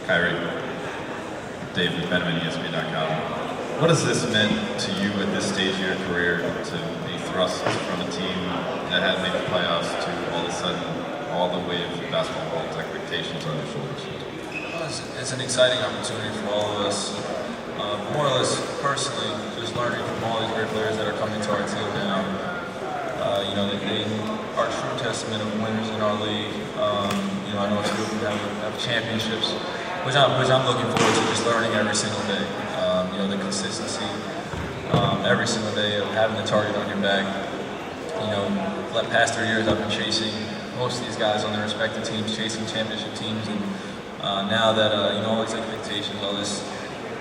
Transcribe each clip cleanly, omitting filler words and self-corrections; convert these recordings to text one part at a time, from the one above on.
Kyrie, David Benjamin, ESPN.com. What has this meant to you at this stage of your career to be thrust from a team that hadn't made the playoffs to all of a sudden all the way of basketball world's expectations on your shoulders? Well, it's an exciting opportunity for all of us. More or less personally, just learning from all these great players that are coming to our team now. They are true testament of winners in our league. I know a few of them have championships, which I'm looking forward to, just learning every single day. The consistency, every single day of having the target on your back. The past 3 years I've been chasing most of these guys on their respective teams, chasing championship teams, and now that all these expectations, all this,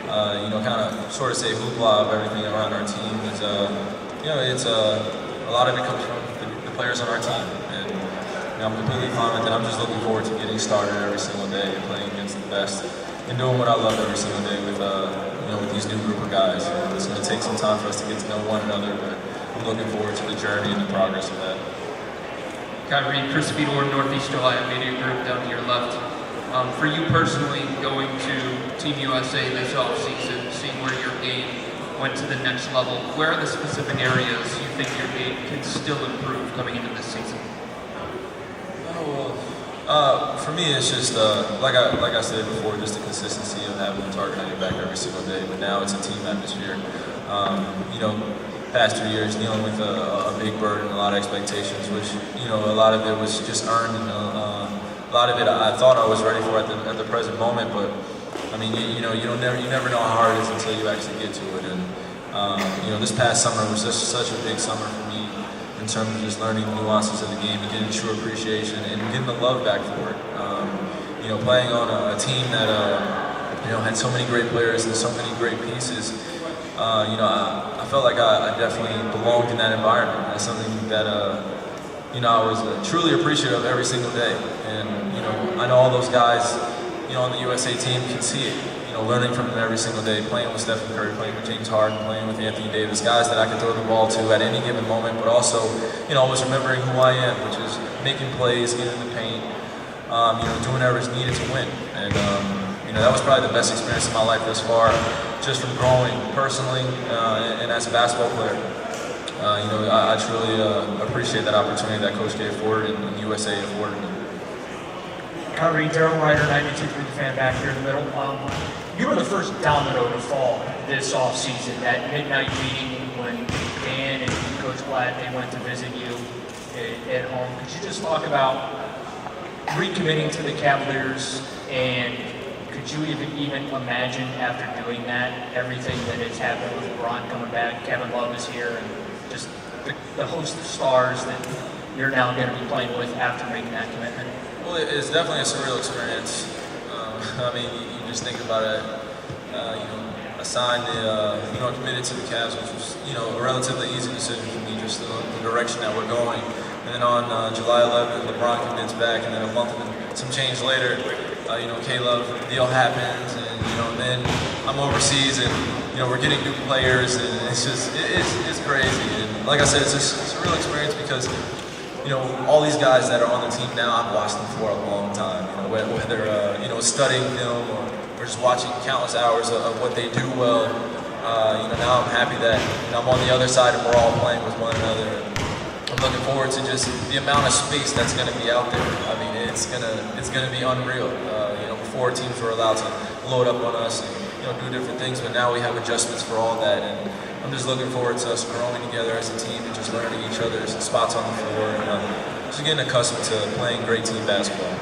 kind of sort of say hoopla of everything around our team is, it's a lot of it comes from the players on our team, and I'm completely fine with it. I'm just looking forward to getting started every single day and playing against the best and doing what I love every single day with with these new group of guys. It's going to take some time for us to get to know one another, but I'm looking forward to the journey and the progress of that. Kyrie, Chris Fedor, Northeast Ohio Media Group down to your left. For you personally, going to Team USA this offseason, seeing where your game went to the next level, where are the specific areas you think your game can still improve coming into this season? For me, it's just like I said before, just the consistency of having the target on your back every single day. But now it's a team atmosphere. Past 3 years dealing with a big burden, a lot of expectations, which a lot of it was just earned, and a lot of it I thought I was ready for at the present moment. But I mean, you never know how hard it is until you actually get to it. And this past summer was just such a big summer for me in terms of just learning the nuances of the game and getting true appreciation and getting the love back for it. Playing on a team that had so many great players and so many great pieces. I felt like I definitely belonged in that environment. That's something that I was truly appreciative of every single day. And I know all those guys on the USA team can see it. Learning from them every single day, playing with Stephen Curry, playing with James Harden, playing with Anthony Davis, guys that I can throw the ball to at any given moment, but also, always remembering who I am, which is making plays, getting in the paint, doing whatever is needed to win. And, that was probably the best experience of my life thus far, just from growing personally and as a basketball player. I truly appreciate that opportunity that Coach gave Ford and USA afforded me. Kyrie, Daryl Ryder, 92.3 fan back here in the middle. You were the first domino to fall this offseason, that midnight meeting when Dan and Coach Blatt, they went to visit you at home. Could you just talk about recommitting to the Cavaliers, and could you even imagine after doing that, everything that has happened with LeBron coming back, Kevin Love is here, and just the host of stars that you're now going to be playing with after making that commitment? Well, it's definitely a surreal experience. I mean, you just think about it. I signed committed to the Cavs, which was, a relatively easy decision for me, just the direction that we're going. And then on July 11th, LeBron commits back, and then a month and some change later, K-Love deal happens, and then I'm overseas, and we're getting new players, and it's crazy. And like I said, it's a real experience because all these guys that are on the team now, I've watched them for a long time. Whether studying film or just watching countless hours of what they do well. Now I'm happy that I'm on the other side and we're all playing with one another. I'm looking forward to just the amount of space that's going to be out there. I mean, it's gonna be unreal. Before teams were allowed to load up on us and do different things, but now we have adjustments for all that. And I'm just looking forward to us growing together as a team and just learning each other's spots on the floor and just getting accustomed to playing great team basketball.